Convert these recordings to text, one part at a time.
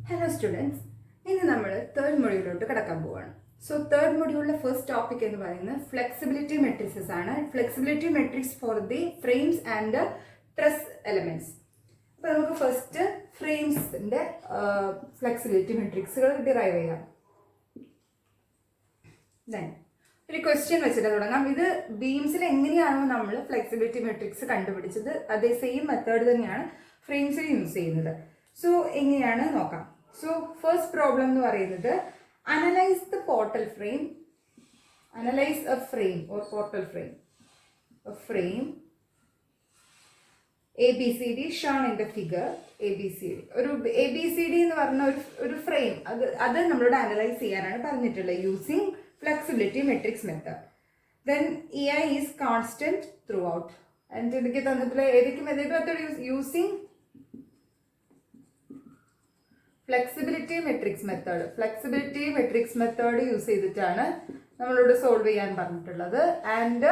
Hello students, ഇന്ന് നമ്മൾ third മൊഡ്യൂളിലോട്ട് കടക്കാൻ പോവാണ്. സോ തേർഡ് മൊഡ്യൂളിലെ ഫസ്റ്റ് ടോപ്പിക് എന്ന് പറയുന്നത് ഫ്ലെക്സിബിലിറ്റി മെട്രിക്സസ് ആണ്. Flexibility matrix for the frames and truss elements. അപ്പോൾ നമുക്ക് ഫസ്റ്റ് ഫ്രെയിംസിന്റെ ഫ്ലെക്സിബിലിറ്റി മെട്രിക്സുകൾ ഡിറൈവ് ചെയ്യാം. ദെൻ ഒരു ക്വസ്റ്റ്യൻ വെച്ചിട്ട് തുടങ്ങാം. ഇത് ബീംസിൽ എങ്ങനെയാണോ നമ്മൾ ഫ്ലെക്സിബിലിറ്റി മെട്രിക്സ് കണ്ടുപിടിച്ചത് അതേ സെയിം മെത്തേഡ് തന്നെയാണ് ഫ്രെയിംസിൽ യൂസ് ചെയ്യുന്നത്. സോ എങ്ങനെയാണ് നോക്കാം. സോ ഫസ്റ്റ് പ്രോബ്ലം എന്ന് പറയുന്നത് analyse the portal frame, analyse A frame or portal frame, A frame ABCD shown in the figure. ABCD ഒരു ABCD എന്ന് പറഞ്ഞ ഒരു ഫ്രെയിം അത് നമ്മളോട് അനലൈസ് ചെയ്യാനാണ് പറഞ്ഞിട്ടുള്ളത് using flexibility matrix method. Then EI is constant throughout. And എനിക്ക് തന്നിട്ടുള്ള ഏതൊക്കെ method using flexibility matrix method. Flexibility matrix method use ചെയ്തിട്ടാണ് നമ്മളോട് സോൾവ് ചെയ്യാൻ പറഞ്ഞിട്ടുള്ളത്. ആൻഡ്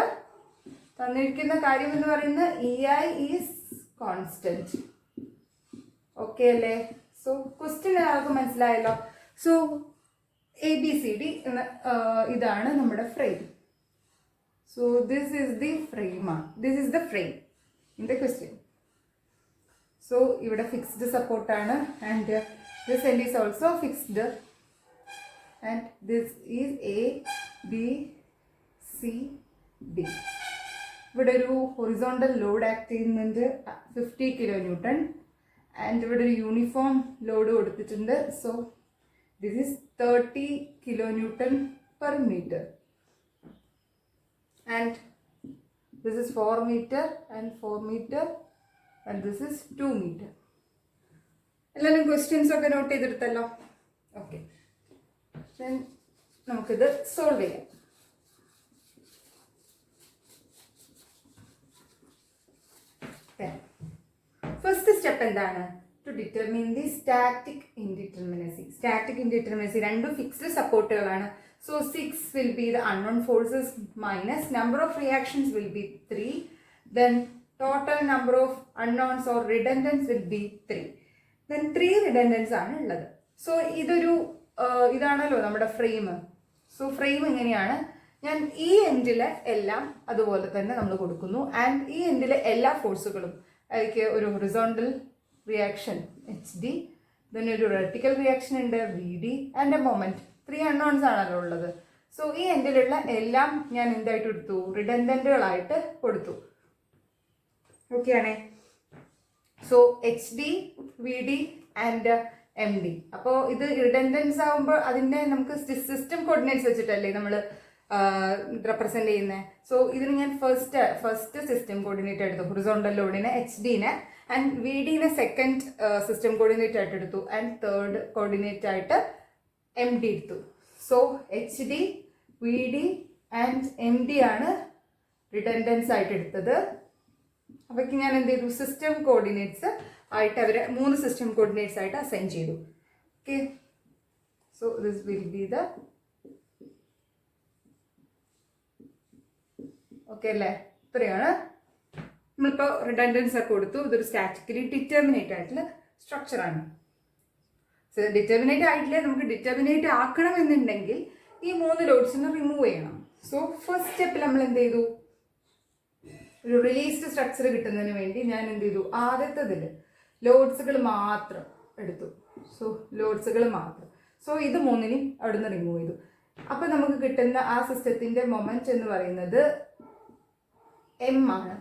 തന്നിരിക്കുന്ന കാര്യം എന്ന് പറയുന്നത് EI ഈസ് കോൺസ്റ്റന്റ്. ഓക്കെ അല്ലേ? സോ ക്വസ്റ്റ്യൻ എല്ലാവർക്കും മനസ്സിലായല്ലോ. സോ ABCD ഇതാണ് നമ്മുടെ frame. So this is the frame, this is the frame in the question. So ഇവിടെ ഫിക്സ്ഡ് സപ്പോർട്ടാണ് and this end is also fixed and this is ABCD. ഇവിടെ ഒരു horizontal load act ചെയ്യുന്നുണ്ട് 50 kN and ഇവിടെ ഒരു uniform load കൊടുത്തിട്ടുണ്ട്. So this is 30 kN per meter and this is 4 meter and 4 meter and this is 2 meter. എല്ലാവരും questions ഒക്കെ note ചെയ്തെടുത്തല്ലോ. Okay, നമുക്കിത് സോൾവ് ചെയ്യാം. ഫസ്റ്റ് സ്റ്റെപ്പ് എന്താണ്? To determine the static indeterminacy. Static indeterminacy രണ്ടും fixed സപ്പോർട്ടുകളാണ്. So 6 will be the unknown forces minus number of reactions will be 3. Then total number of unknowns or redundants will be 3. Then 3 redundants ആണ് ഉള്ളത്. So ഇതാണല്ലോ നമ്മുടെ frame. So frame എങ്ങനെയാണ്? ഞാൻ ഈ എൻഡിലെ എല്ലാം അതുപോലെ തന്നെ നമ്മൾ കൊടുക്കുന്നു ആൻഡ് ഈ എൻഡിലെ എല്ലാ ഫോഴ്സുകളും അതിലേക്ക് ഒരു ഹൊറിസോണ്ടൽ റിയാക്ഷൻ HD, then ഒരു വെർട്ടിക്കൽ റിയാക്ഷൻ ഉണ്ട് VD and A moment. 3 unknowns ആണല്ലോ ഉള്ളത്. സോ ഈ എൻഡിലുള്ള എല്ലാം ഞാൻ എന്തായിട്ട് എടുത്തു? റിഡൻഡന്റുകളായിട്ട് കൊടുത്തു. ഓക്കെ ആണേ? So HD, VD and MD. അപ്പോൾ ഇത് റിഡൻഡൻസ് ആകുമ്പോൾ അതിൻ്റെ നമുക്ക് സിസ്റ്റം കോർഡിനേറ്റ്സ് വെച്ചിട്ടല്ലേ നമ്മൾ റെപ്രസെന്റ് ചെയ്യുന്നത്. സോ ഇതിന് ഞാൻ ഫസ്റ്റ് സിസ്റ്റം കോർഡിനേറ്റ് എടുത്തു, ഹൊറിസോണ്ടൽ ലോഡിനെ HDനെ, ആൻഡ് VDനെ സെക്കൻഡ് സിസ്റ്റം കോർഡിനേറ്റ് ആയിട്ട് എടുത്തു ആൻഡ് തേർഡ് കോർഡിനേറ്റ് ആയിട്ട് MD എടുത്തു. So HD, VD and MD ആണ് റിഡൻഡൻസ് ആയിട്ട് എടുത്തത്. അവയ്ക്ക് ഞാൻ എന്ത് ചെയ്തു? സിസ്റ്റം കോർഡിനേറ്റ്സ് ആയിട്ട് അവരെ 3 സിസ്റ്റം കോർഡിനേറ്റ്സ് ആയിട്ട് അസൈൻ ചെയ്തു. Okay, so this will be the okay അല്ലേ? ഇത്രയാണ്. നമ്മളിപ്പോൾ റിഡൻഡൻസ് ഒക്കെ കൊടുത്തു. ഇതൊരു സ്റ്റാറ്റിക്കലി ഡിറ്റർമിനേറ്റ് ആയിട്ടുള്ള സ്ട്രക്ചറാണ്. സോ ഡിറ്റർമിനേറ്റ് ആയിട്ടില്ലേ, നമുക്ക് ഡിറ്റർമിനേറ്റ് ആക്കണമെന്നുണ്ടെങ്കിൽ ഈ 3 ലോഡ്സിനെ റിമൂവ് ചെയ്യണം. സോ ഫസ്റ്റ് സ്റ്റെപ്പിൽ നമ്മൾ എന്ത് ചെയ്തു? ഒരു റിലീസ്ഡ് സ്ട്രക്ചർ കിട്ടുന്നതിന് വേണ്ടി ഞാൻ എന്ത് ചെയ്തു? ആദ്യത്തതിൽ ലോഡ്സുകൾ മാത്രം എടുത്തു. സോ ലോഡ്സുകൾ മാത്രം. സോ ഇത് 3നെയും അവിടെ നിന്ന് റിമൂവ് ചെയ്തു. അപ്പോൾ നമുക്ക് കിട്ടുന്ന ആ സിസ്റ്റത്തിൻ്റെ മൊമെന്റ് എന്ന് പറയുന്നത് M ആണ്.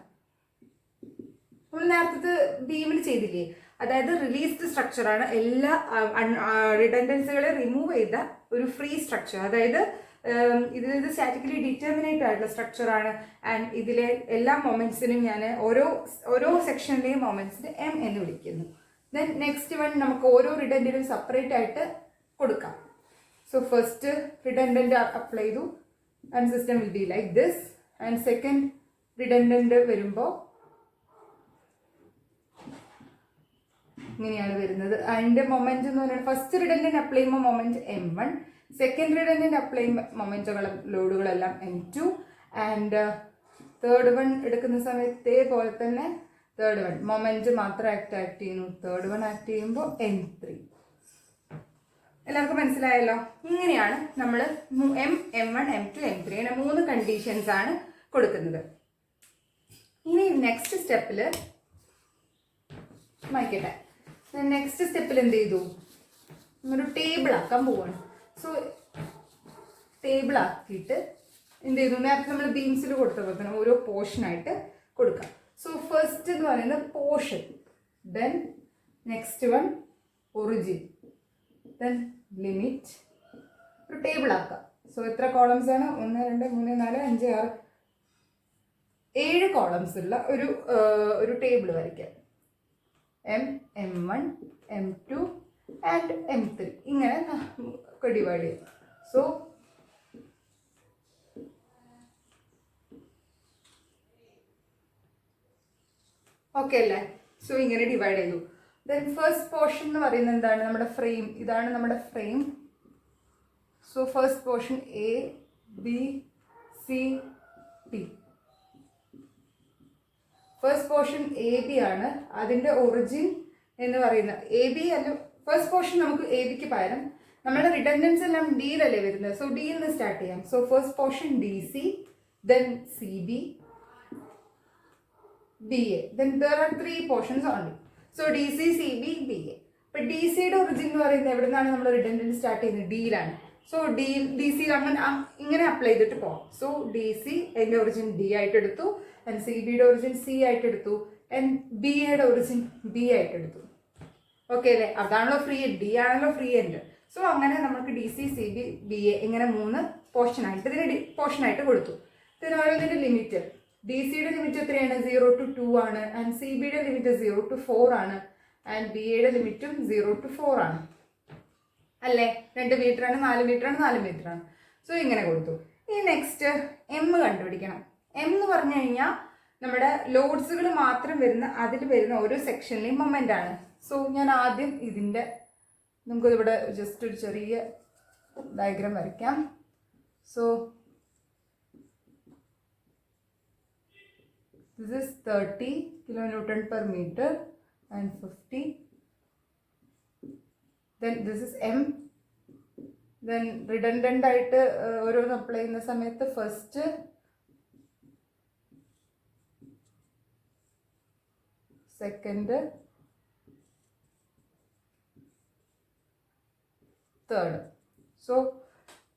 നമ്മൾ നേരത്തെ ബീമിൽ ചെയ്തില്ലേ? അതായത് റിലീസ്ഡ് സ്ട്രക്ചറാണ്. എല്ലാ റിഡൻഡൻസുകളെ റിമൂവ് ചെയ്ത ഒരു ഫ്രീ സ്ട്രക്ചർ. അതായത് ഇത് സ്റ്റാറ്റിക്കലി ഡിറ്റർമിനേറ്റ് ആയിട്ടുള്ള സ്ട്രക്ചറാണ്. ആൻഡ് ഇതിലെ എല്ലാ മൊമെന്റ്സിനും ഞാൻ ഓരോ സെക്ഷനിലെയും മൊമെന്റ്സിന് M എന്ന് വിളിക്കുന്നു. ദെൻ നെക്സ്റ്റ് വൺ നമുക്ക് ഓരോ റിഡൻഡിനും സെപ്പറേറ്റ് ആയിട്ട് കൊടുക്കാം. സോ ഫസ്റ്റ് റിഡൻഡന്റ് അപ്ലൈ ചെയ്തു and system will be like this. And second redundant വരുമ്പോൾ ഇങ്ങനെയാണ് വരുന്നത്. അതിൻ്റെ മൊമെന്റ് എന്ന് പറയുന്നത് ഫസ്റ്റ് റിഡൻഡന്റ് അപ്ലൈ ചെയ്യുമ്പോൾ moment M1, second redundant apply ചെയ്യുമ്പോൾ മൊമെന്റുകൾ ലോഡുകളെല്ലാം M2 ആൻഡ് തേർഡ് വൺ എടുക്കുന്ന സമയത്ത് ഇതേപോലെ തന്നെ തേർഡ് വൺ മൊമെന്റ് മാത്രം ആക്ട് ചെയ്യുന്നു. തേർഡ് വൺ ആക്ട് ചെയ്യുമ്പോൾ M3. എല്ലാവർക്കും മനസ്സിലായല്ലോ. ഇങ്ങനെയാണ് നമ്മൾ M1 M2 M3 അങ്ങനെ 3 കണ്ടീഷൻസ് ആണ് കൊടുക്കുന്നത്. ഇനി നെക്സ്റ്റ് സ്റ്റെപ്പിൽ വായിക്കട്ടെ. നെക്സ്റ്റ് സ്റ്റെപ്പിൽ എന്ത് ചെയ്തു, ഒരു ടേബിൾ ആക്കാൻ പോവാണ്. സോ ടേബിൾ ആക്കിയിട്ട് എന്ത് ചെയ്തു, നേരത്തെ നമ്മൾ ബീംസിൽ കൊടുത്ത പോലെ തന്നെ ഓരോ പോർഷനായിട്ട് കൊടുക്കാം. സോ ഫസ്റ്റ് എന്ന് പറയുന്നത് portion, then next one origin, then limit. ഒരു ടേബിൾ ആക്കാം. സോ എത്ര കോളംസ് ആണ്? 1 2 3 4 5 6 7 കോളംസ് ഉള്ള ഒരു ടേബിൾ വരയ്ക്കാം. M1 M2 ആൻഡ് M3 ഇങ്ങനെ ഡിവൈഡ് ചെയ്യും. സോ ഓക്കെ അല്ലേ? സോ ഇങ്ങനെ ഡിവൈഡ് ചെയ്തു. ദെൻ ഫസ്റ്റ് പോർഷൻ എന്ന് പറയുന്നത് എന്താണ്? നമ്മുടെ ഫ്രെയിം. ഇതാണ് നമ്മുടെ frame. So first portion A B C D. First portion AB ആണ്. അതിൻ്റെ ഒറിജിൻ എന്ന് പറയുന്നത് AB അല്ല. ഫസ്റ്റ് പോർഷൻ നമുക്ക് ABക്ക് പകരം നമ്മുടെ റിഡൻഡൻസ് എല്ലാം ഡിയിലല്ലേ വരുന്നത്. സോ ഡിയിൽ നിന്ന് സ്റ്റാർട്ട് ചെയ്യാം. So first portion DC, then CB, BA. Then there are 3 portions only. So DC, CB, BA. But DCയുടെ ഒറിജിൻ എന്ന് പറയുന്നത് എവിടെ നിന്നാണ് നമ്മൾ റിഡൻഡൻറ്റ് സ്റ്റാർട്ട് ചെയ്യുന്നത്? ഡിയിലാണ്. സോ DC ഇങ്ങനെ അപ്ലൈ ചെയ്തിട്ട് പോകാം. സോ DC അതിൻ്റെ ഒറിജിൻ D ആയിട്ട് എടുത്തു, ആൻഡ് CBയുടെ ഒറിജിൻ C ആയിട്ട് എടുത്തു, ആൻഡ് BAയുടെ ഒറിജിൻ B ആയിട്ട് എടുത്തു. ഓക്കെ അല്ലേ? അതാണല്ലോ ഫ്രീ എൻഡ്, D ആണല്ലോ ഫ്രീ എൻഡ്. സോ അങ്ങനെ നമുക്ക് DC, CB, BA ഇങ്ങനെ 3 പോർഷനായിട്ട് ഇതിന് പോർഷനായിട്ട് കൊടുത്തു. ഇതിന് ഓരോന്നിൻ്റെ ലിമിറ്റ്. DCയുടെ ലിമിറ്റ് എത്രയാണ്? 0 to 2 ആണ്, ആൻഡ് CBയുടെ ലിമിറ്റ് 0 to 4 ആണ്, ആൻഡ് BAയുടെ ലിമിറ്റും 0 to 4 ആണ് അല്ലേ? 2 മീറ്ററാണ്, 4 മീറ്ററാണ്, 4 മീറ്ററാണ്. സോ ഇങ്ങനെ കൊടുത്തു. ഈ നെക്സ്റ്റ് M കണ്ടുപിടിക്കണം. M എന്ന് പറഞ്ഞു കഴിഞ്ഞാൽ നമ്മുടെ ലോഡ്സുകൾ മാത്രം വരുന്ന, അതിൽ വരുന്ന ഓരോ സെക്ഷനിലെയും മൊമെൻ്റ് ആണ്. സോ ഞാൻ ആദ്യം ഇതിൻ്റെ നമുക്കിവിടെ ജസ്റ്റ് ഒരു ചെറിയ ഡയഗ്രാം വരയ്ക്കാം. So this is 30 kilonewton per meter and 50. Then this is M. Then redundant ആയിട്ട് ഓരോന്ന് അപ്ലൈ ചെയ്യുന്ന സമയത്ത് ഫസ്റ്റ്, സെക്കൻഡ്, തേർഡ്. സോ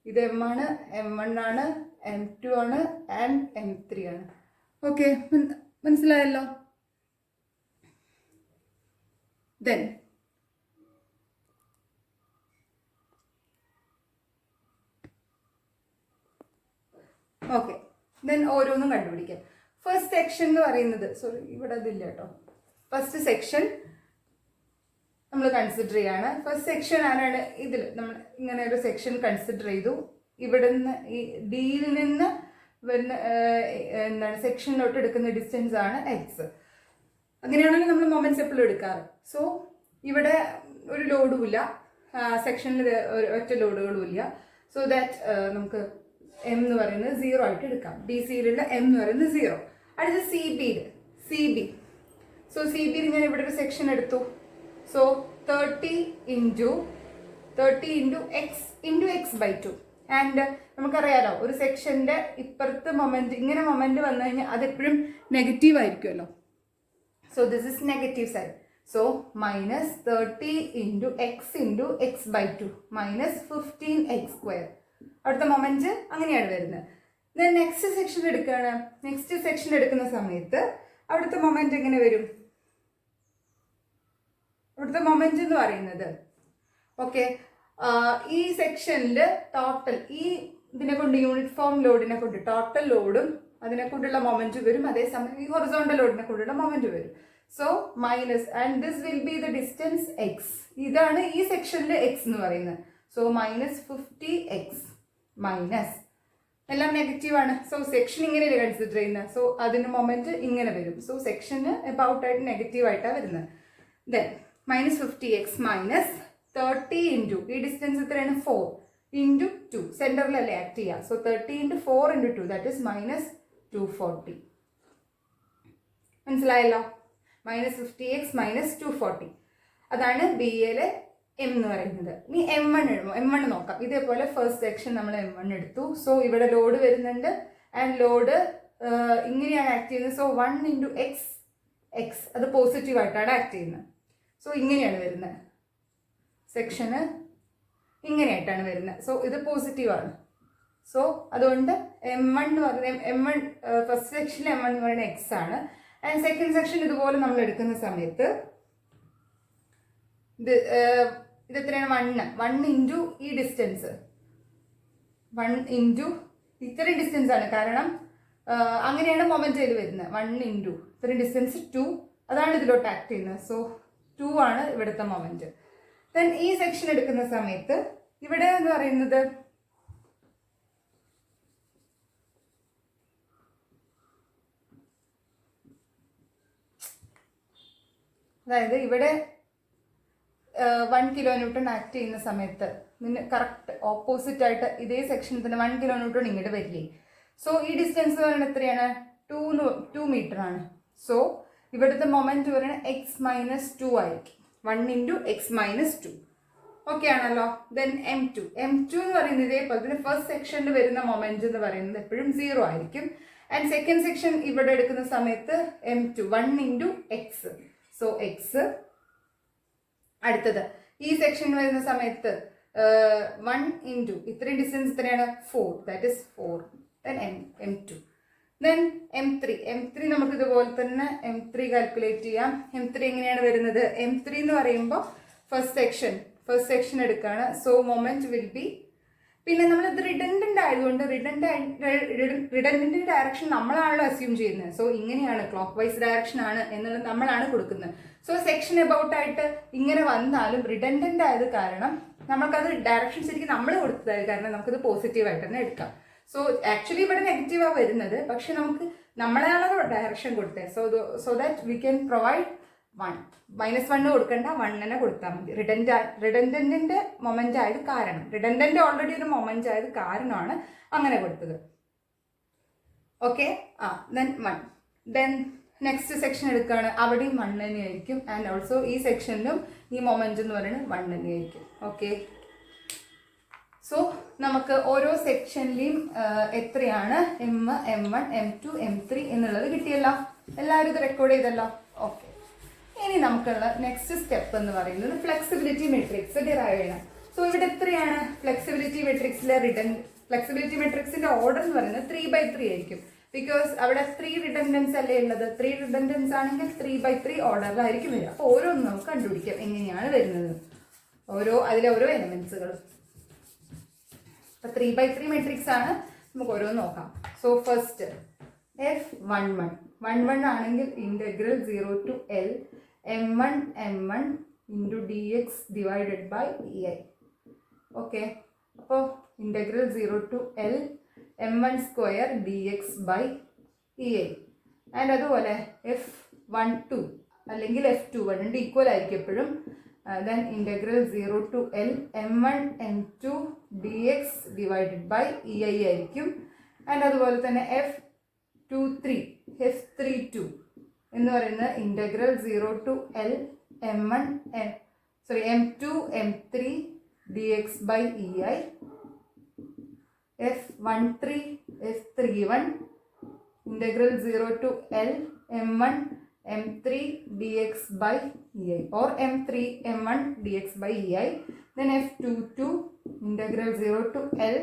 ഇത് M ആണ്, M1 ആണ്, M2 ആണ്, ആൻഡ് M3 ആണ്. ഓക്കെ, മനസ്സിലായല്ലോ. ദെൻ ഓക്കെ, ദെൻ ഓരോന്നും കണ്ടുപിടിക്കാം. ഫസ്റ്റ് സെക്ഷൻ എന്ന് പറയുന്നത്, സോറി ഇവിടെ അതില്ല കേട്ടോ. ഫസ്റ്റ് സെക്ഷൻ നമ്മൾ കൺസിഡർ ചെയ്യാണ്. ഫസ്റ്റ് സെക്ഷൻ ആരാണ്? ഇതിൽ നമ്മൾ ഇങ്ങനെ ഒരു സെക്ഷൻ കൺസിഡർ ചെയ്തു. ഇവിടെ നിന്ന് ഈ ഡിയിൽ നിന്ന് വരുന്ന എന്താണ് സെക്ഷനിലോട്ട് എടുക്കുന്ന ഡിസ്റ്റൻസ് ആണ് X. അങ്ങനെയാണെങ്കിൽ നമ്മൾ മൊമെന്റ്സ് എപ്പോഴും എടുക്കാറ്. സോ ഇവിടെ ഒരു ലോഡും ഇല്ല, സെക്ഷനിൽ ഒറ്റ ലോഡുകളും ഇല്ല. സോ ദാറ്റ് നമുക്ക് M എന്ന് പറയുന്നത് 0 ആയിട്ട് എടുക്കാം. DCയിലുള്ള M എന്ന് പറയുന്നത് 0. അടുത്ത CB. സോ CBയിൽ ഞാൻ ഇവിടെ ഒരു സെക്ഷൻ എടുത്തു. So 30 into x/2. ആൻഡ് നമുക്കറിയാലോ ഒരു സെക്ഷൻ്റെ ഇപ്പുറത്ത് മൊമെന്റ്, ഇങ്ങനെ മൊമെന്റ് വന്നു കഴിഞ്ഞാൽ അതെപ്പോഴും നെഗറ്റീവ് ആയിരിക്കുമല്ലോ. So this is negative side. So -30 into x/2 -15x². അവിടുത്തെ മൊമെന്റ് അങ്ങനെയാണ് വരുന്നത്. ദെൻ നെക്സ്റ്റ് സെക്ഷൻ എടുക്കുകയാണ്. നെക്സ്റ്റ് സെക്ഷൻ എടുക്കുന്ന സമയത്ത് അവിടുത്തെ മൊമെന്റ് എങ്ങനെ വരും? അവിടുത്തെ മൊമെന്റ് എന്ന് പറയുന്നത് ഓക്കെ, ഈ സെക്ഷനിൽ ടോട്ടൽ ഈ ഇതിനെ കൊണ്ട് യൂണിഫോം ലോഡിനെ കൊണ്ട് ടോട്ടൽ ലോഡും അതിനെ കൊണ്ടുള്ള മൊമെന്റ് വരും. അതേസമയം ഈ ഹൊറിസോണ്ടൽ ലോഡിനെ കൊണ്ടുള്ള മൊമെന്റ് വരും. So minus, and this will be the distance X. ഇതാണ് ഈ സെക്ഷനിൽ X എന്ന് പറയുന്നത്. സോ -50x മൈനസ് എല്ലാം നെഗറ്റീവ് ആണ്. സോ സെക്ഷൻ ഇങ്ങനെയല്ലേ കൺസിഡർ ചെയ്യുന്നത്. സോ അതിന് മൊമെന്റ് ഇങ്ങനെ വരും. സോ സെക്ഷന് എബൌട്ട് ആയിട്ട് നെഗറ്റീവ് ആയിട്ടാണ് വരുന്നത്. ദെൻ -50x മൈനസ് 30 into ഈ ഡിസ്റ്റൻസ് എത്രയാണ്? 4 into 2. സെന്ററിലല്ലേ ആക്ട് ചെയ്യുക. So 30 into 4 into 2 that is -240. മനസ്സിലായല്ലോ? -50x -240 അതാണ് BAയിലെ എം എന്ന് പറയുന്നത്. ഇനി M1 എഴുതുമോ? M1 നോക്കാം. ഇതേപോലെ ഫസ്റ്റ് സെക്ഷൻ നമ്മൾ M1 എടുത്തു. സോ ഇവിടെ ലോഡ് വരുന്നുണ്ട് ആൻഡ് ലോഡ് ഇങ്ങനെയാണ് ആക്ട് ചെയ്യുന്നത്. സോ 1 ഇൻറ്റു എക്സ് അത് പോസിറ്റീവായിട്ടാണ് ആക്ട് ചെയ്യുന്നത്. സോ ഇങ്ങനെയാണ് വരുന്നത്, സെക്ഷന് ഇങ്ങനെയായിട്ടാണ് വരുന്നത്. സോ ഇത് പോസിറ്റീവാണ്. സോ അതുകൊണ്ട് M1 എന്ന് പറയുന്നത് M1 ഫസ്റ്റ് സെക്ഷനിൽ M1 എന്ന് പറയുന്നത് എക്സ് ആണ്. ആൻഡ് സെക്കൻഡ് സെക്ഷൻ ഇതുപോലെ നമ്മൾ എടുക്കുന്ന സമയത്ത് ഇത് എത്രയാണ്? 1 ഇൻറ്റു ഈ ഡിസ്റ്റൻസ്, 1 ഇൻറ്റു ഇത്രയും ഡിസ്റ്റൻസ് ആണ്. കാരണം അങ്ങനെയാണ് മൊമെന്റ് വരുന്നത്. 1 ഇൻറ്റു ഇത്രയും ഡിസ്റ്റൻസ് 2, അതാണ് ഇതിലോട്ട് ആക്ട് ചെയ്യുന്നത്. സോ 2 ആണ് ഇവിടുത്തെ മൊമെന്റ്. ദെൻ ഈ സെക്ഷൻ എടുക്കുന്ന സമയത്ത് ഇവിടെ എന്ന് പറയുന്നത് അതായത് ഇവിടെ 1 കിലോ ന്യൂട്ടൺ ആക്ട് ചെയ്യുന്ന സമയത്ത് ഇതിന് കറക്റ്റ് ഓപ്പോസിറ്റ് ആയിട്ട് ഇതേ സെക്ഷനിൽ തന്നെ 1 കിലോ ന്യൂട്ടൺ ഇങ്ങോട്ട് വരില്ലേ. സോ ഈ ഡിസ്റ്റൻസ് പറയുന്നത് എത്രയാണ്? 2 മീറ്റർ ആണ്. സോ ഇവിടുത്തെ മൊമെന്റ് പറയുന്നത് x-2 ആയിരിക്കും. 1 ഇൻറ്റു x-2. ഓക്കെ ആണല്ലോ. ദെൻ M2 എന്ന് പറയുന്നത് ഇതേപോലെ തന്നെ ഫസ്റ്റ് സെക്ഷനിൽ വരുന്ന മൊമെന്റ് എന്ന് പറയുന്നത് എപ്പോഴും 0 ആയിരിക്കും. ആൻഡ് സെക്കൻഡ് സെക്ഷൻ ഇവിടെ എടുക്കുന്ന സമയത്ത് M2 1 into X. So X. അടുത്തത് ഈ സെക്ഷൻ വരുന്ന സമയത്ത് 1 ഇൻറ്റു ഇത്രയും ഡിസ്റ്റൻസ് എത്രയാണ്? 4, that is 4. Then M2. Then M3 നമുക്ക് ഇതുപോലെ തന്നെ M3 കാൽക്കുലേറ്റ് ചെയ്യാം. M3 എങ്ങനെയാണ് വരുന്നത്? M3 എന്ന് പറയുമ്പോൾ ഫസ്റ്റ് സെക്ഷൻ എടുക്കുകയാണ്. സോ മൊമെന്റ് വിൽ ബി, പിന്നെ നമ്മളിത് റിഡൻഡന്റ് ആയതുകൊണ്ട് റിഡൻഡന്റ് ഡയറക്ഷൻ നമ്മളാണല്ലോ അസ്യൂം ചെയ്യുന്നത്. സോ ഇങ്ങനെയാണ്, ക്ലോക്ക് വൈസ് ഡയറക്ഷൻ ആണ് എന്നുള്ളത് നമ്മളാണ് കൊടുക്കുന്നത്. സോ സെക്ഷൻ എബൌട്ട് ആയിട്ട് ഇങ്ങനെ വന്നാലും റിഡൻഡന്റ് ആയത് കാരണം നമുക്കത് ഡയറക്ഷൻ ശരിക്കും നമ്മൾ കൊടുത്തതായത് കാരണം നമുക്കത് പോസിറ്റീവായിട്ട് തന്നെ എടുക്കാം. സോ ആക്ച്വലി ഇവിടെ നെഗറ്റീവാണ് വരുന്നത്, പക്ഷെ നമുക്ക് നമ്മളാണല്ലോ ഡയറക്ഷൻ കൊടുത്തത്. So that we can provide 1. -1 കൊടുക്കേണ്ട, 1 തന്നെ കൊടുത്താൽ മതി. റിഡൻഡന്റിന്റെ മൊമെന്റ് ആയത് കാരണം, റിഡൻഡന്റ് ഓൾറെഡി ഒരു മൊമെന്റ് ആയത് കാരണമാണ് അങ്ങനെ കൊടുത്തത്. Okay. Then 1. Then next section എടുക്കുകയാണ്. അവിടെയും 1 തന്നെയായിരിക്കും. ആൻഡ് ഓൾസോ ഈ സെക്ഷനിലും ഈ മൊമെന്റ് എന്ന് പറയുന്നത് 1 തന്നെയായിരിക്കും. ഓക്കെ. സോ നമുക്ക് ഓരോ സെക്ഷനിലെയും എത്രയാണ് M1, M2, M3 എന്നുള്ളത് കിട്ടിയല്ലോ. എല്ലാവരും ഇത് റെക്കോർഡ് ചെയ്തല്ലോ. ഓക്കെ. ഇനി നമുക്കുള്ള നെക്സ്റ്റ് സ്റ്റെപ്പ് എന്ന് പറയുന്നത് ഫ്ലെക്സിബിലിറ്റി മെട്രിക്സ് ഡിറൈവ് ചെയ്യണം. സോ ഇവിടെ എത്രയാണ് ഫ്ലെക്സിബിലിറ്റി മെട്രിക്സിന്റെ ഓർഡർ എന്ന് പറയുന്നത് 3/3 ആയിരിക്കും. ബിക്കോസ് അവിടെ 3 റിഡൻഡൻസ് അല്ലേ ഉള്ളത്. 3 റിഡൻഡൻസ് ആണെങ്കിൽ 3/3 ഓർഡറിലായിരിക്കും വരിക. അപ്പോൾ ഓരോന്നും നമുക്ക് കണ്ടുപിടിക്കാം എങ്ങനെയാണ് വരുന്നത്, അതിലെ ഓരോ എലമെന്റ്സുകളും. അപ്പൊ 3/3 മെട്രിക്സ് ആണ്. നമുക്ക് ഓരോന്ന് നോക്കാം. സോ ഫസ്റ്റ് F11 ആണെങ്കിൽ integral 0 to L M1 into dx divided by ei. Okay. അപ്പോൾ integral 0 to L M1 square dx by ei. And അതുപോലെ F12 അല്ലെങ്കിൽ F21 ഈക്വൽ ആയിരിക്കും എപ്പോഴും. Then integral 0 to L M1 M2 dx divided by ei ആയിരിക്കും. And അതുപോലെ തന്നെ F32 എന്ന് പറയുന്നത് integral 0 to L M2 M3 dx by ei. F31 integral 0 to L M1 M3 dx by ei or M3 M1 dx by ei. Then F22 integral 0 to L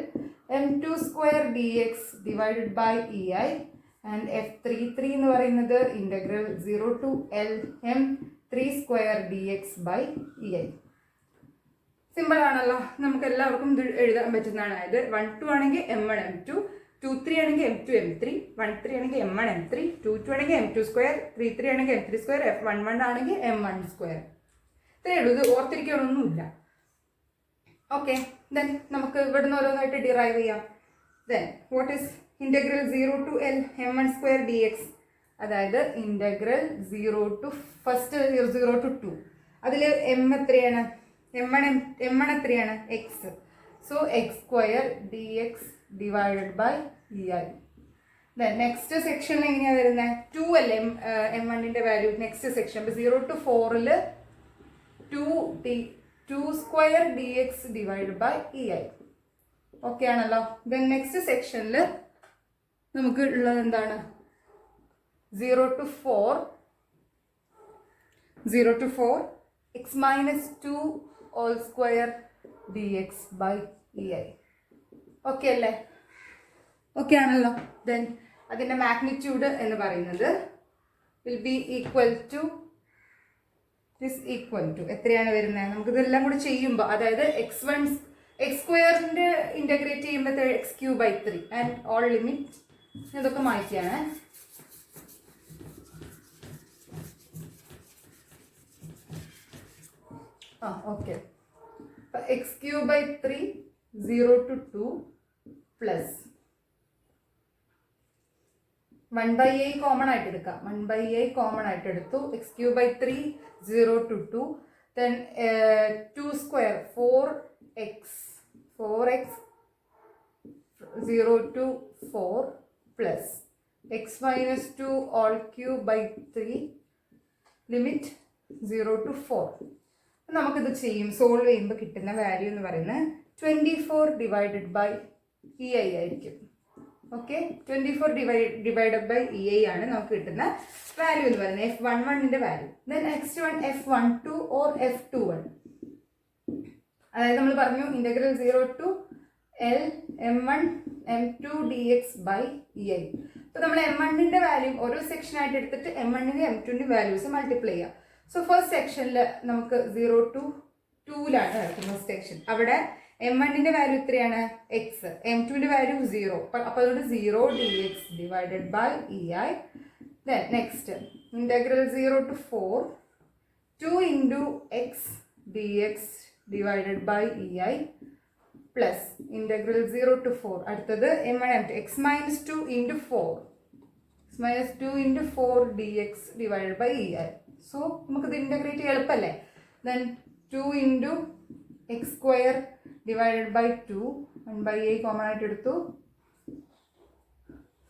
M2 square dx divided by ei. And F33 എന്ന് പറയുന്നത് integral 0 to L M3 square dx by ei. Simple ആണല്ലോ, നമുക്ക് എല്ലാവർക്കും ഇത് എഴുതാൻ പറ്റുന്നതാണ്. അതായത് 1-2 ആണെങ്കിൽ M1 M2, 2-3 ആണെങ്കിൽ M2 M3, 1-3 ആണെങ്കിൽ M1 M3, 2-2 ആണെങ്കിൽ M2 സ്ക്വയർ, 3-3 ആണെങ്കിൽ M3 സ്ക്വയർ, F11 ആണെങ്കിൽ M1 സ്ക്വയർ. ഇത്രയേ ഉള്ളൂ, ഇത് ഓർത്തിരിക്കാനൊന്നുമില്ല. ഓക്കെ. ദെൻ നമുക്ക് ഇവിടുന്ന് ഓരോന്നായിട്ട് ഡിറൈവ് ചെയ്യാം. Then what is integral 0 to L M1 square dx, അതായത് ഇന്റഗ്രൽ 0 to ഫസ്റ്റ് 0 to 2, അതിൽ M എത്രയാണ്? M1 എത്രയാണ്? എക്സ്. So x square d x divided by e i. Next സെക്ഷനിൽ എങ്ങനെയാണ് വരുന്നത്? 2 അല്ലേ M1ന്റെ വാല്യൂ നെക്സ്റ്റ് സെക്ഷൻ. അപ്പോൾ 0 to 4 2 2 square dx divided by ei. Okay ആണല്ലോ. ദെൻ നെക്സ്റ്റ് സെക്ഷനിൽ നമുക്ക് ഉള്ളത് എന്താണ്? 0 to 4 x minus 2 all square dx by ei. Okay അല്ലേ? ഓക്കെ ആണല്ലോ. ദെൻ അതിൻ്റെ മാഗ്നിറ്റ്യൂഡ് എന്ന് പറയുന്നത് വിൽ ബി ഈക്വൽ ടു എത്രയാണ് വരുന്നത്? നമുക്കിതെല്ലാം കൂടി ചെയ്യുമ്പോൾ, അതായത് എക്സ് സ്ക്വയറിൻ്റെ ഇൻ്റഗ്രേറ്റ് ചെയ്യുമ്പോൾ x³ 3 ആൻഡ് ഓൾ ലിമിറ്റ് ഇതൊക്കെ മാറ്റിയാണ്. Okay. x³ 3 0 to 2 plus 1/a common ആയിട്ട് എടുക്കാം. 1/a കോമൺ ആയിട്ട് എടുത്തു. x³ 0 to 2. Then 2 square 4x 0 to 4 plus x minus 2 all cube by 3 limit 0 to 4. നമുക്കിത് സോൾവ് ചെയ്യുമ്പോൾ കിട്ടുന്ന വാല്യൂ എന്ന് പറയുന്നത് 24 ഡിവൈഡഡ് ബൈ ei ആയിരിക്കും. ഓക്കെ, 24 ഡിവൈഡഡ് ബൈ ei ആണ് നമുക്ക് കിട്ടുന്ന വാല്യൂ എന്ന് പറയുന്നത്, f11ന്റെ value. Then next one f12 or f21. അതായത് നമ്മൾ പറഞ്ഞു integral 0 to L m1 m2 dx by ei. അപ്പോൾ നമ്മൾ m1ന്റെ വാല്യൂ ഓരോ സെക്ഷൻ ആയിട്ട് എടുത്തിട്ട് m1ന്റെ m2ന്റെ വാല്യൂസ് മൾട്ടിപ്ലൈ ചെയ്യാം. സോ ഫസ്റ്റ് സെക്ഷനിൽ നമുക്ക് 0 to 2ലാണ് നടക്കുന്ന സെക്ഷൻ. അവിടെ m1ന്റെ വാല്യൂ എത്രയാണ്? x, m2ന്റെ വാല്യൂ 0. അപ്പോൾ അതുകൊണ്ട് 0 dx divided by ei. Then next integral 0 to 4 2 into x dx divided by ei plus integral 0 to 4 അടുത്തത് x minus 2 into 4 dx divided by ei. So നമുക്കിത് ഇൻ്റഗ്രേറ്റ് ചെയ്യാൻ എളുപ്പമല്ലേ? Then 2 into x² divided by 2 1/a common ആയിട്ട് എടുത്തു.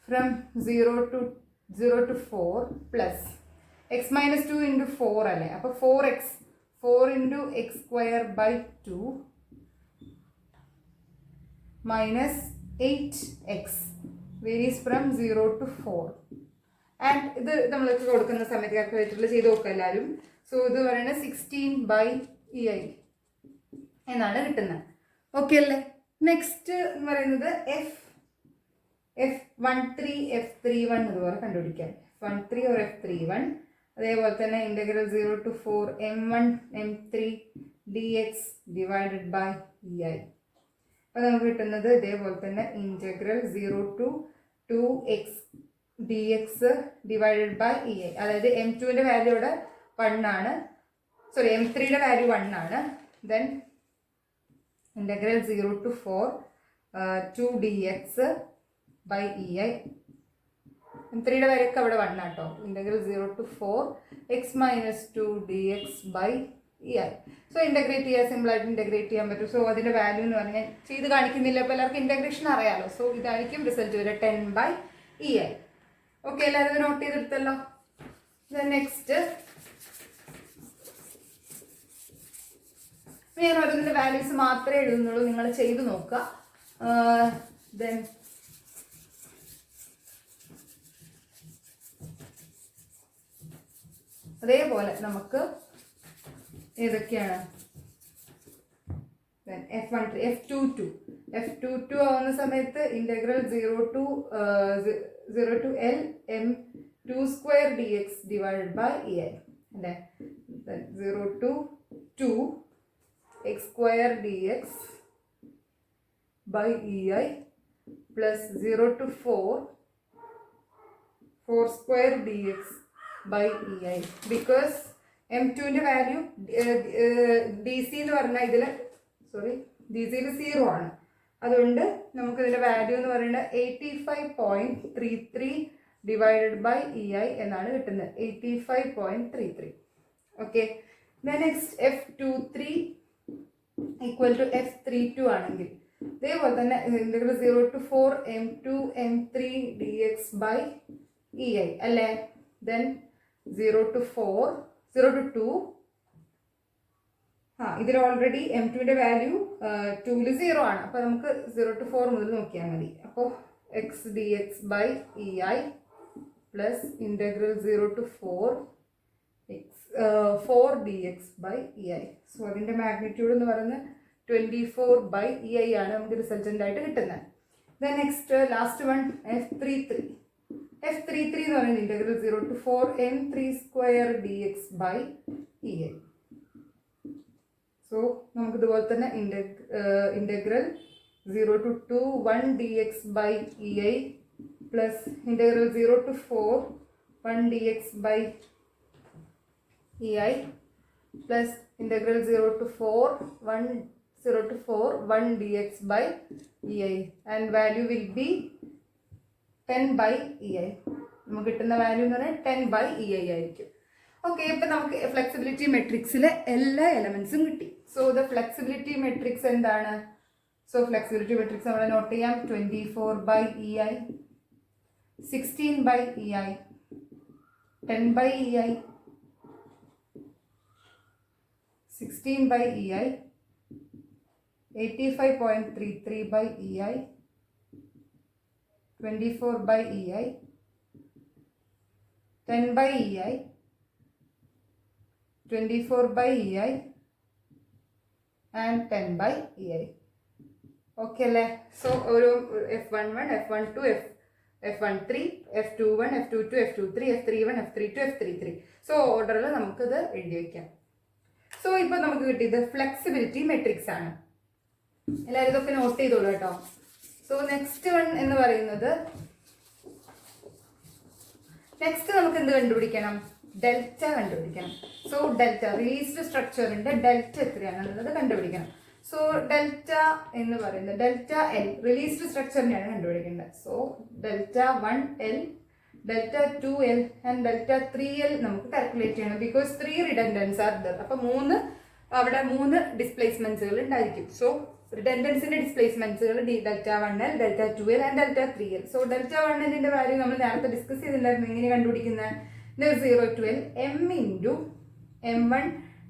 From 0 to 4 plus x minus 2 into 4 അല്ലേ? അപ്പോൾ 4 into x² by 2 minus 8x varies from 0 to 4. And ഇത് നമ്മൾക്ക് കൊടുക്കുന്ന സമയത്ത് കാൽക്കുലേറ്ററിൽ ചെയ്ത് നോക്കുക എല്ലാവരും. സോ ഇത് പറയുന്നത് 16/ei എന്നാണ് കിട്ടുന്നത്. ഓക്കെ അല്ലേ? നെക്സ്റ്റ് എന്ന് പറയുന്നത് f13 f31 അതുപോലെ കണ്ടുപിടിക്കാം. f13 or f31. അതേപോലെ തന്നെ integral 0 to 4 m1 m3 dx divided by ei. അപ്പോൾ നമുക്ക് കിട്ടുന്നത് ഇതേപോലെ തന്നെ integral 0 to 2x dx divided by ei. അതായത് m2ന്റെ വാല്യൂ ഇവിടെ 1 ആണ്, സോറി m3യുടെ വാല്യൂ 1 ആണ്. Then integral 0 to 4 2 dx by ei. m3യുടെ വാല്യൂ ഒക്കെ അവിടെ 1 ആട്ടോ. Integral 0 to 4 x minus 2 dx by ei. So integrate ചെയ്യാൻ സിമ്പിളായിട്ട് ഇൻ്റഗ്രേറ്റ് ചെയ്യാൻ പറ്റും. സോ അതിൻ്റെ വാല്യൂ എന്ന് പറഞ്ഞാൽ ചെയ്ത് കാണിക്കുന്നില്ല, അപ്പോൾ എല്ലാവർക്കും ഇൻ്റഗ്രേഷൻ അറിയാമല്ലോ. സോ ഇതായിരിക്കും റിസൾട്ട് വരിക 10/ei. ഓക്കെ, എല്ലാവരും നോട്ട് ചെയ്തെടുത്തല്ലോ. നെക്സ്റ്റ് ഞാൻ ഓരോന്നിൻ്റെ വാല്യൂസ് മാത്രമേ എഴുതുന്നുള്ളൂ, നിങ്ങൾ ചെയ്ത് നോക്കുക. ദെൻ അതേപോലെ നമുക്ക് ഏതൊക്കെയാണ്? f22 ആവുന്ന സമയത്ത് integral 0 to L m2² dx divided by ei അല്ലേ? 0 to 2 x² dx by ei plus 0 to 4 dx by ei. because m2ന്റെ വാല്യൂ dc എന്ന് പറഞ്ഞാൽ ഇതിൽ dcയിൽ 0 ആണ്. അതുകൊണ്ട് നമുക്ക് ഇതിൻ്റെ വാല്യൂ എന്ന് പറയുന്നത് 85.33 ഡിവൈഡഡ് ബൈ ei എന്നാണ് കിട്ടുന്നത്. 85.33. Okay, next f23 equal to f32 ആണെങ്കിൽ ഇതേപോലെ തന്നെ integral 0 to 4 m2 m3 dx by ei അല്ലേ? ദെൻ 0 to 2 ഇതിൽ ഓൾറെഡി m2ന്റെ വാല്യൂ 2ൽ 0 ആണ്. അപ്പോൾ നമുക്ക് 0 to 4 മുതൽ നോക്കിയാൽ മതി. അപ്പോൾ x d x by e i plus integral 0 to 4 d x by e i. So അതിൻ്റെ മാഗ്നിറ്റ്യൂഡ് എന്ന് പറയുന്നത് 24 ബൈ ഇ ഐ ആണ് നമുക്ക് റിസൾട്ടൻ്റ് ആയിട്ട് കിട്ടുന്നത്. Then next last one F33 എന്ന് പറയുന്നത് integral 0 to 4 m3 square d x by e i. So നമുക്കിതുപോലെ തന്നെ integral 0 to 2 1 d x by e i plus integral 0 to 4 1 d x by e i plus integral 0 to 4 1 dx by ei, and value will be 10 by ei. നമുക്ക് കിട്ടുന്ന value എന്ന് പറഞ്ഞാൽ 10 by ei ആയിരിക്കും. Okay, ഇപ്പം നമുക്ക് flexibility മെട്രിക്സിലെ എല്ലാ എലമെൻസും കിട്ടി. So the flexibility matrix എന്താണ്? സോ ഫ്ലെക്സിബിലിറ്റി മെട്രിക്സ് നമ്മൾ നോട്ട് ചെയ്യാം. 24 by ei, 16 by ei, 10 by ei, 16 by ei, 85.33 by ei, 24 by ei, 10 by ei, 24 by ei, and 10 by ei. Okay അല്ലേ? So ഒരു F11, F12, F13, F21, F22, F23, F31, F32, F33. So ഓർഡറിൽ നമുക്കിത് എഴുതി വയ്ക്കാം. So ഇപ്പോൾ നമുക്ക് കിട്ടിയത് flexibility matrix ആണ്. എല്ലാവരും ഇതൊക്കെ നോട്ട് ചെയ്തോളൂ കേട്ടോ. സോ നെക്സ്റ്റ് വൺ എന്ന് പറയുന്നത്, നെക്സ്റ്റ് നമുക്ക് എന്ത് കണ്ടുപിടിക്കണം? ഡെൽറ്റ കണ്ടുപിടിക്കണം. സോ ഡെൽറ്റ റിലീസ്ഡ് സ്ട്രക്ചറിന്റെ ഡെൽറ്റ എത്രയാണെന്നുള്ളത് കണ്ടുപിടിക്കണം. സോ ഡെൽറ്റ എന്ന് പറയുന്നത് ഡെൽറ്റ എൽ റിലീസ്ഡ് സ്ട്രക്ചറിനെയാണ് കണ്ടുപിടിക്കേണ്ടത്. So delta 1L, delta 2L and delta 3L നമുക്ക് കാൽക്കുലേറ്റ് ചെയ്യണം. Because 3 redundants are there. അപ്പോൾ അവിടെ 3 ഡിസ്പ്ലേസ്മെന്റ്സുകൾ ഉണ്ടായിരിക്കും. സോ റിഡൻഡൻസിന്റെ ഡിസ്പ്ലേസ്മെന്റ്സുകൾ delta 1L, delta 2L and delta 3L. So delta 1Lന്റെ വാല്യൂ നമ്മൾ നേരത്തെ ഡിസ്കസ് ചെയ്തിട്ടുണ്ടായിരുന്നു. എങ്ങനെ കണ്ടുപിടിക്കുന്നത്? 0 to L m into m1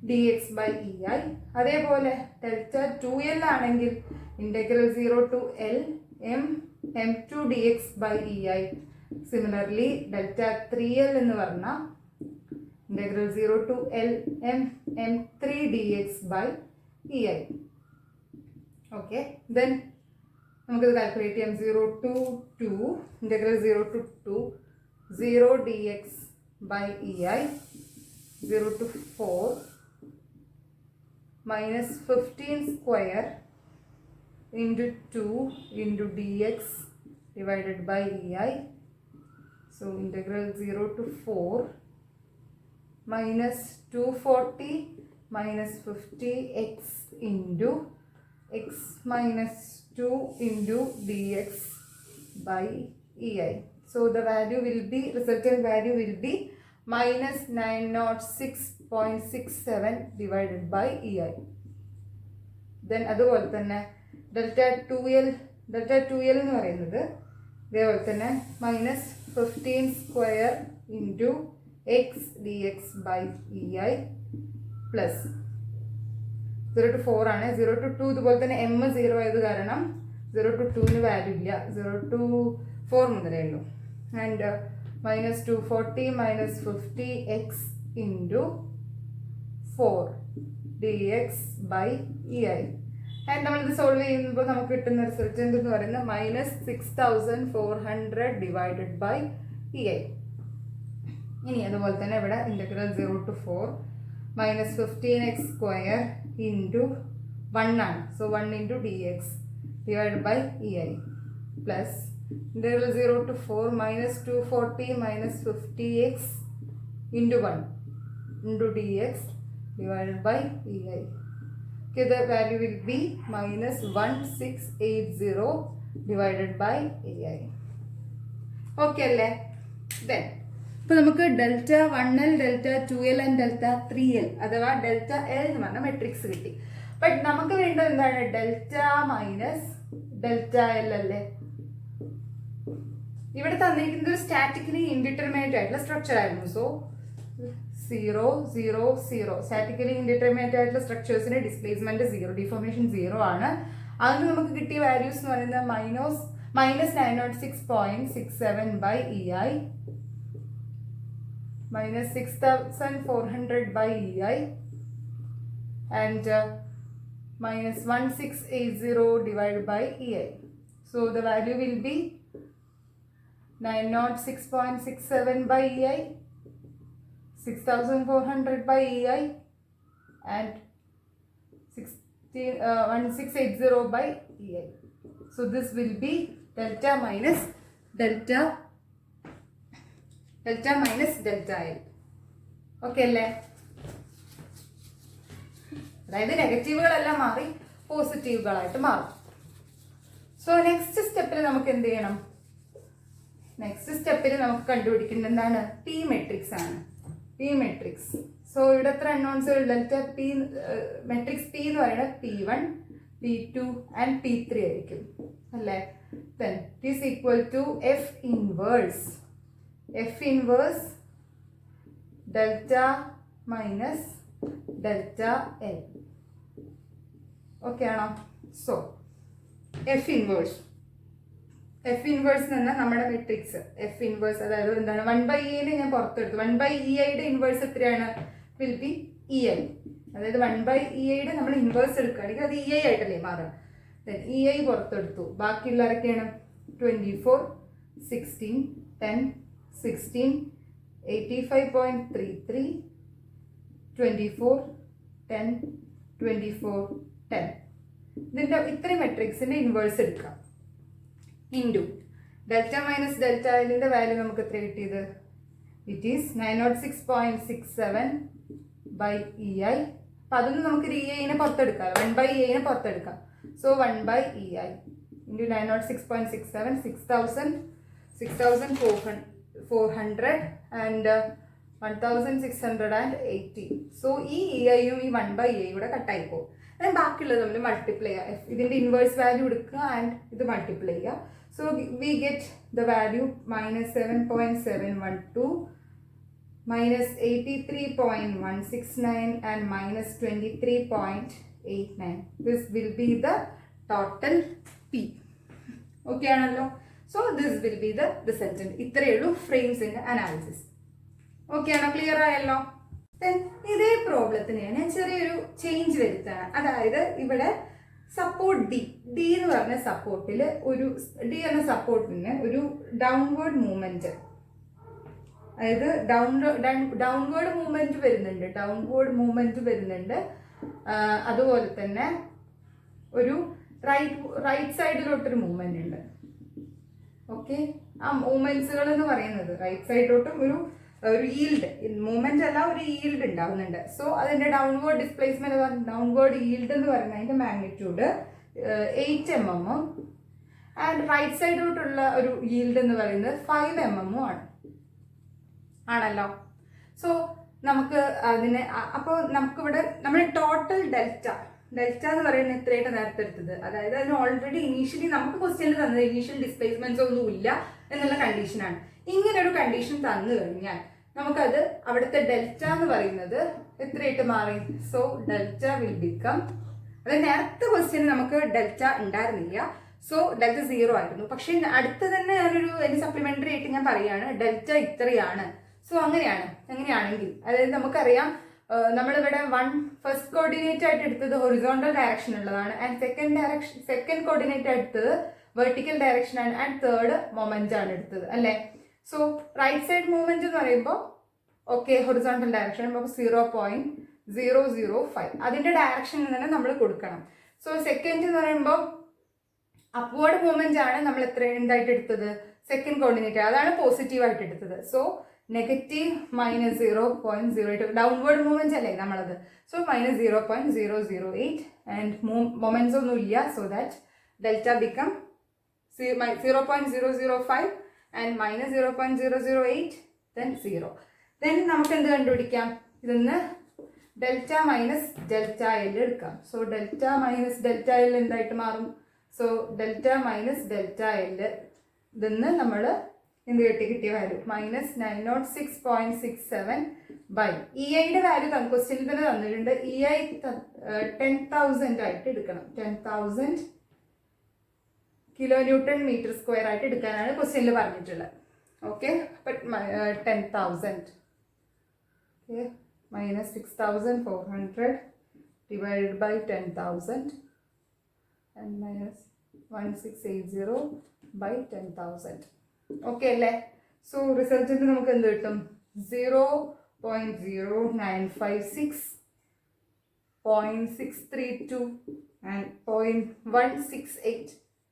dx by ei. അതേപോലെ ഡെൽറ്റ 2L ആണെങ്കിൽ integral 0 to L m2 dx by ei. Similarly delta 3L എന്ന് പറഞ്ഞാൽ integral 0 to L m3 dx by ei. Okay, then നമുക്കിത് കാൽക്കുലേറ്റ് ചെയ്യാം. 0 to 2 integral 0 to 2 0 dx by ei, 0 to 4 minus 15 square into 2 into dx divided by ei. So integral 0 to 4 minus 240 minus 50x into x minus 2 into dx by ei. So the value will be, resultant value will be minus 906.67 divided by ei. Then അതുപോലെ തന്നെ delta 2L എന്ന് പറയുന്നത് ഇതേപോലെ തന്നെ minus 15 square into x d x by e i plus 0 to 4 ആണ്. 0 to 2 ഇതുപോലെ തന്നെ m 0 ആയത് കാരണം 0 to 2ന് വാല്യൂ ഇല്ല, 0 to 4 മുതലേ ഉള്ളൂ. And minus 240 minus 50x into 4 dx by ei. And നമ്മളിത് സോൾവ് ചെയ്യുമ്പോൾ നമുക്ക് കിട്ടുന്ന റിസൾട്ടൻ്റ് എന്ന് പറയുന്നത് മൈനസ് 6400 ഡിവൈഡഡ് ബൈ ei. ഇനി അതുപോലെ തന്നെ ഇവിടെ integral 0 to 4 minus 15x square into 1 ആണ്. സോ 1 into dx divided by ei plus integral 0 to 4 minus 240 minus 50x into 1 into dx divided by ei. Okay, the value will be minus 1680 divided by ei. Okay അല്ലേ? Then ഇപ്പോൾ നമുക്ക് delta 1L, delta 2L and delta 3L അഥവാ delta L എന്ന് പറഞ്ഞ matrix കിട്ടി. But നമുക്ക് വേണ്ടത് എന്താണ്? ഡെൽറ്റ മൈനസ് ഡെൽറ്റ എൽ അല്ലേ? ഇവിടെ തന്നിരിക്കുന്നത് ഒരു സ്റ്റാറ്റിക്കലി ഇൻഡിറ്റർമിനേറ്റ് ആയിട്ടുള്ള സ്ട്രക്ചർ ആയിരുന്നു. സോ 0 0 0. സ്റ്റാറ്റിക്കലി ഇൻഡിറ്റർമിനേറ്റ് ആയിട്ടുള്ള സ്ട്രക്ചേഴ്സിന് ഡിസ്പ്ലേസ്മെന്റ് 0, ഡിഫോർമേഷൻ 0 ആണ്. അതിന് നമുക്ക് കിട്ടിയ വാല്യൂസ് എന്ന് പറയുന്നത് minus 906.67 by EI, minus 6400 by EI, and minus 1680 divided by EI. So the value will be 906.67 by EI, 6400 by EI, and 1680 by EI. So this will be delta minus delta L. Okay അല്ലേ? അതായത് നെഗറ്റീവുകളെല്ലാം മാറി പോസിറ്റീവുകളായിട്ട് മാറും. So next സ്റ്റെപ്പിൽ നമുക്ക് എന്ത് ചെയ്യണം? Next സ്റ്റെപ്പിൽ നമുക്ക് കണ്ടുപിടിക്കേണ്ടത് എന്താണ്? പി മെട്രിക്സ് ആണ്. P matrix. സോ ഇവിടെ എത്ര unknowns? Delta P matrix P എന്ന് പറയുന്നത് P1, P2 ആൻഡ് P3 ആയിരിക്കും അല്ലേ? then it is equal to F inverse delta minus delta L. Okay ആണോ? സോ F inverse എന്ന് പറഞ്ഞാൽ നമ്മുടെ മെട്രിക്സ് F inverse, അതായത് എന്താണ്? 1/E ഞാൻ പുറത്തെടുത്തു. 1/EIയുടെ ഇൻവേഴ്സ് എത്രയാണ്? Will be EI. അതായത് 1/EIയുടെ നമ്മൾ ഇൻവേഴ്സ് എടുക്കുകയാണെങ്കിൽ അത് EI ആയിട്ടല്ലേ മാറുക. then EI പുറത്തെടുത്തു. ബാക്കിയുള്ളവരൊക്കെയാണ് 24, 16, 10, 16, 85.33, 24, 10, 24, 10. ഇതിൻ്റെ ഇത്രയും മെട്രിക്സിൻ്റെ ഇൻവേഴ്സ് എടുക്കാം. ഇൻറ്റു ഡെൽറ്റ മൈനസ് ഡെൽറ്റ എല്ലിൻ്റെ വാല്യൂ നമുക്ക് എത്ര കിട്ടിയത്? It is 906.67 by EI. അപ്പം അതൊന്നും നമുക്ക് EIനെ പുറത്തെടുക്കാം, 1/EIനെ പുറത്തെടുക്കാം. So 1/EI into 906.67, 6400 and 1680. So ഈ EIയും ഈ 1/EI കൂടെ കട്ടായി പോകും. and ബാക്കിയുള്ളത് നമ്മൾ മൾട്ടിപ്ലൈ ചെയ്യുക. ഇതിൻ്റെ ഇൻവേഴ്സ് വാല്യൂ എടുക്കുക ആൻഡ് ഇത് മൾട്ടിപ്ലൈ ചെയ്യുക. So we get the value -7.712, -83.169 and -23.89. This will be the total P. Okay ആണല്ലോ? So this will be the resultant. ഇത്രയേ ഉള്ളൂ ഫ്രെയിംസിൻ്റെ അനാലിസിസ്. ഓക്കെ ആണോ? ക്ലിയർ ആയല്ലോ? ഇതേ പ്രോബ്ലത്തിന് ഞാൻ ചെറിയൊരു ചേഞ്ച് വരുത്താണ്. അതായത് ഇവിടെ സപ്പോർട്ട് ഡി എന്ന് പറഞ്ഞ സപ്പോർട്ടിൽ ഡി എന്ന സപ്പോർട്ടിന് ഒരു ഡൗൺവേർഡ് മൂവ്മെന്റ്, അതായത് ഡൗൺവേർഡ് മൂവ്മെന്റ് വരുന്നുണ്ട്. അതുപോലെ തന്നെ ഒരു റൈറ്റ് സൈഡിലോട്ടൊരു മൂവ്മെന്റ് ഉണ്ട്. ഓക്കെ, ആ മൂവ്മെന്റ്സുകൾ എന്ന് പറയുന്നത് റൈറ്റ് സൈഡിലോട്ടും ഒരു ഈൽഡ് മൂവ്മെന്റ് അല്ല, ഒരു ഈൽഡ് ഉണ്ടാവുന്നുണ്ട്. സോ അതിന്റെ ഡൗൺവേർഡ് ഡിസ്പ്ലേസ്മെന്റ്, ഡൗൺവേർഡ് ഈൽഡ് എന്ന് പറയുന്നത് അതിന്റെ മാഗ്നിറ്റ്യൂഡ് 8 mm ആൻഡ് റൈറ്റ് സൈഡിലോട്ടുള്ള ഒരു ഈൽഡ് എന്ന് പറയുന്നത് 5 mm ആണല്ലോ. സോ നമുക്ക് അതിനെ അപ്പോൾ നമുക്കിവിടെ നമ്മൾ ടോട്ടൽ ഡെൽറ്റ എന്ന് പറയുന്നത് എത്രയായിട്ട് നേരത്തെ എടുത്തത്, അതായത് അതിന് ഓൾറെഡി ഇനീഷ്യലി നമുക്ക് ക്വസ്റ്റ്യനിൽ തന്നത് ഇനീഷ്യൽ ഡിസ്പ്ലേസ്മെന്റ്സ് ഒന്നും ഇല്ല എന്നുള്ള കണ്ടീഷനാണ്. ഇങ്ങനെ ഒരു കണ്ടീഷൻ തന്നു കഴിഞ്ഞാൽ നമുക്കത് അവിടുത്തെ ഡെൽറ്റ എന്ന് പറയുന്നത് എത്രയായിട്ട് മാറി? സോ ഡെൽറ്റ വിൽ ബിക്കം, അത് നേരത്തെ ക്വസ്റ്റ്യൻ നമുക്ക് ഡെൽറ്റ ഉണ്ടായിരുന്നില്ല, സോ ഡെൽറ്റ 0 ആയിരുന്നു. പക്ഷെ അടുത്ത് തന്നെ എനിക്ക് സപ്ലിമെന്ററി ആയിട്ട് ഞാൻ പറയുകയാണ് ഡെൽറ്റ ഇത്രയാണ്. സോ അങ്ങനെയാണെങ്കിൽ അതായത് നമുക്കറിയാം നമ്മളിവിടെ ഫസ്റ്റ് കോർഡിനേറ്റ് ആയിട്ട് എടുത്തത് ഹൊറിസോണ്ടൽ ഡയറക്ഷൻ ഉള്ളതാണ്, ആൻഡ് സെക്കൻഡ് കോർഡിനേറ്റ് എടുത്തത് വെർട്ടിക്കൽ ഡയറക്ഷൻ ആണ്, ആൻഡ് തേർഡ് മൊമെന്റ് ആണ് എടുത്തത് അല്ലേ. സോ റൈറ്റ് സൈഡ് മൂവ്മെന്റ് എന്ന് പറയുമ്പോൾ ഓക്കെ ഹൊറിസോണ്ടൽ ഡയറക്ഷൻ 0.005 അതിന്റെ ഡയറക്ഷനിൽ തന്നെ നമ്മൾ കൊടുക്കണം. സോ സെക്കൻഡ് എന്ന് പറയുമ്പോൾ അപ്വേർഡ് മൂവ്മെന്റ് ആണ് നമ്മൾ എന്തായിട്ട് എടുത്തത്? സെക്കൻഡ് കോർഡിനേറ്റ്, അതാണ് പോസിറ്റീവ് ആയിട്ട് എടുത്തത്. സോ -0.008 ഡൗൺവേർഡ് മൂവ്മെന്റ് അല്ലേ നമ്മളത്. സോ -0.008 ആൻഡ് മൊമെന്റ്സ് ഒന്നും ഇല്ല. So that delta become 0.005 and -0.008 then 0. then നമുക്ക് എന്ത് കണ്ടുപിടിക്കാം? ഇതൊന്ന് ഡെൽറ്റ മൈനസ് ഡെൽറ്റ എൽ എടുക്കാം. So delta minus delta L എന്തായിട്ട് മാറും? So delta minus delta L ഇതെന്ന് നമ്മൾ എന്ത് കിട്ടിയ വാല്യൂ -906.67 ബൈ EIയുടെ വാല്യൂ ക്വസ്റ്റ്യനിൽ തന്നെ തന്നിട്ടുണ്ട്. EI 10,000 ആയിട്ട് എടുക്കണം. 10,000 kilonewton meter square ആയിട്ട് എടുക്കാനാണ് ക്വസ്റ്റ്യനിൽ പറഞ്ഞിട്ടുള്ളത്. Okay, but 10,000 -6,400 divided by 10,000 and -1680 by 10,000. Okay അല്ലേ? സോ റിസൾട്ടിന് നമുക്ക് എന്ത് കിട്ടും? 0.0956, 0.632 and 0.168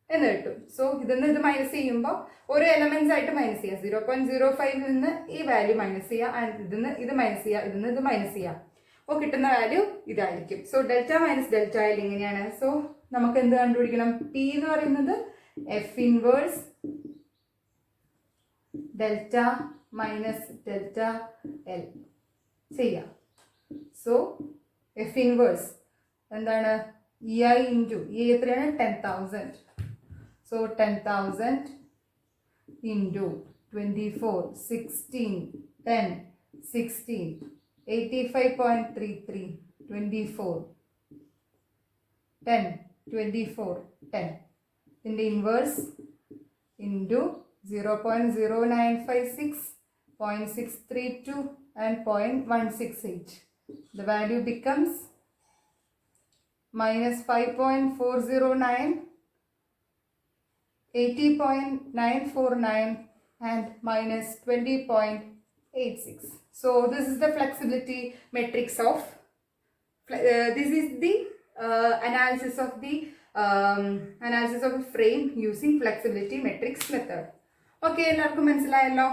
എന്ന് കിട്ടും. സോ ഇതിന്ന് ഇത് മൈനസ് ചെയ്യുമ്പോൾ ഓരോ എലമെന്റ്സ് ആയിട്ട് മൈനസ് ചെയ്യുക. 0.05 നിന്ന് ഈ വാല്യൂ മൈനസ് ചെയ്യുക, ആൻഡ് ഇതിന്ന് ഇത് മൈനസ് ചെയ്യുക, ഇതിന്ന് ഇത് മൈനസ് ചെയ്യുക. അപ്പോൾ കിട്ടുന്ന വാല്യൂ ഇതായിരിക്കും. So delta minus delta L ഇങ്ങനെയാണ്. സോ നമുക്ക് എന്ത് കണ്ടുപിടിക്കണം? പി എന്ന് പറയുന്നത് F inverse delta minus delta L ചെയ്യാം. സോ എഫ് ഇൻവേഴ്സ് എന്താണ്? EI ഇൻറ്റു EI എത്രയാണ്? 10,000. So 10,000 into 24, 16, 10, 16, 85.33, 24, 10, 24, 10. ഇതിൻ്റെ inverse into 0.0956, 0.632 and 0.168. The value becomes -5.409, 80.949 and -20.86. So this is the flexibility matrix of this is the analysis of the frame using flexibility matrix method. Okay, എല്ലാവർക്കും മനസ്സിലായല്ലോ?